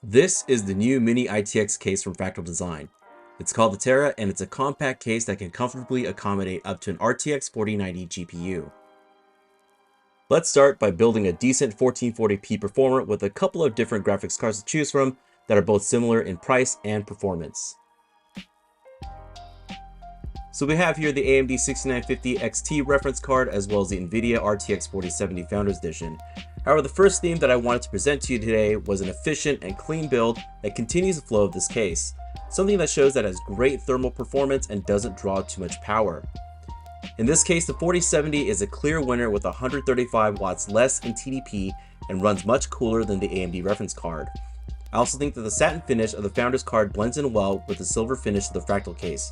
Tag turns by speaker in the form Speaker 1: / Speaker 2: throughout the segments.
Speaker 1: This is the new mini-iTX case from Fractal Design. It's called the Terra, and it's a compact case that can comfortably accommodate up to an RTX 4090 GPU. Let's start by building a decent 1440p performer with a couple of different graphics cards to choose from that are both similar in price and performance. So we have here the AMD 6950 XT reference card as well as the NVIDIA RTX 4070 Founders Edition. However, the first theme that I wanted to present to you today was an efficient and clean build that continues the flow of this case. Something that shows that it has great thermal performance and doesn't draw too much power. In this case, the 4070 is a clear winner with 135 watts less in TDP and runs much cooler than the AMD reference card. I also think that the satin finish of the Founders card blends in well with the silver finish of the Fractal case.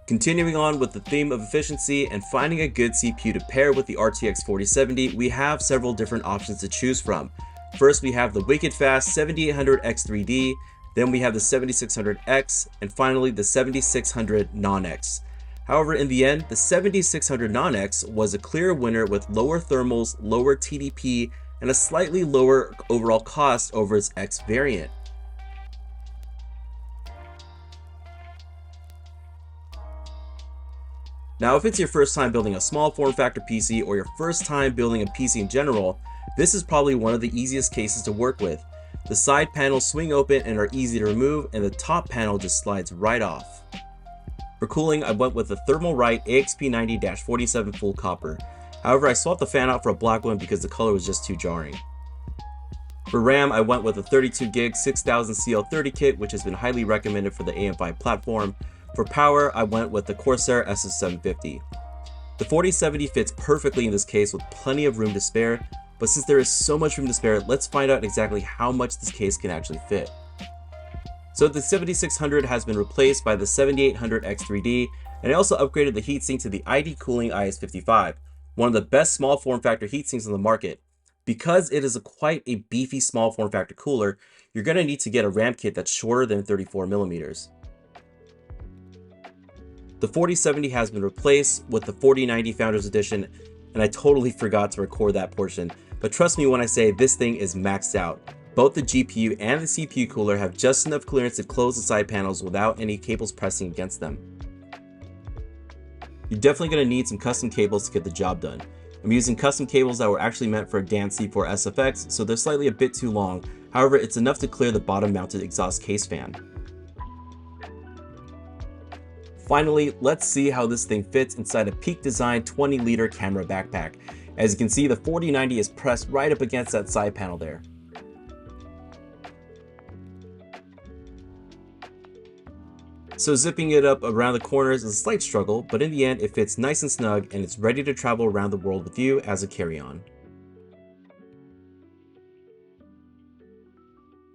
Speaker 1: Continuing on with the theme of efficiency and finding a good CPU to pair with the RTX 4070, we have several different options to choose from. First, we have the wicked fast 7800X3D, then we have the 7600X, and finally the 7600 Non-X. However, in the end, the 7600 Non-X was a clear winner with lower thermals, lower TDP, and a slightly lower overall cost over its X variant. Now, if it's your first time building a small form factor PC or your first time building a PC in general, this is probably one of the easiest cases to work with. The side panels swing open and are easy to remove, and the top panel just slides right off. For cooling, I went with the Thermalright AXP90-47 full copper. However, I swapped the fan out for a black one because the color was just too jarring. For RAM, I went with a 32GB 6000 CL30 kit, which has been highly recommended for the AM5 platform. For power, I went with the Corsair SS750. The 4070 fits perfectly in this case with plenty of room to spare, but since there is so much room to spare, let's find out exactly how much this case can actually fit. So the 7600 has been replaced by the 7800X3D, and I also upgraded the heatsink to the ID Cooling IS55, one of the best small form factor heatsinks on the market. Because it is quite a beefy small form factor cooler, you're going to need to get a RAM kit that's shorter than 34mm. The 4070 has been replaced with the 4090 Founders Edition, and I totally forgot to record that portion, but trust me when I say this thing is maxed out. Both the GPU and the CPU cooler have just enough clearance to close the side panels without any cables pressing against them. You're definitely going to need some custom cables to get the job done. I'm using custom cables that were actually meant for a Dan C4 SFX, so they're slightly a bit too long. However, it's enough to clear the bottom mounted exhaust case fan. Finally, let's see how this thing fits inside a Peak Design 20-liter camera backpack. As you can see, the 4090 is pressed right up against that side panel there. So zipping it up around the corners is a slight struggle, but in the end it fits nice and snug and it's ready to travel around the world with you as a carry-on.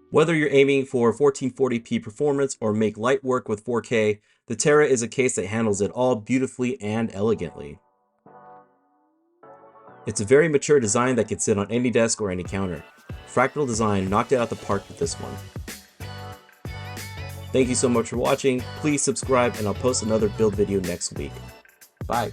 Speaker 1: Whether you're aiming for 1440p performance or make light work with 4K, the Terra is a case that handles it all beautifully and elegantly. It's a very mature design that can sit on any desk or any counter. Fractal Design knocked it out the park with this one. Thank you so much for watching. Please subscribe and I'll post another build video next week. Bye.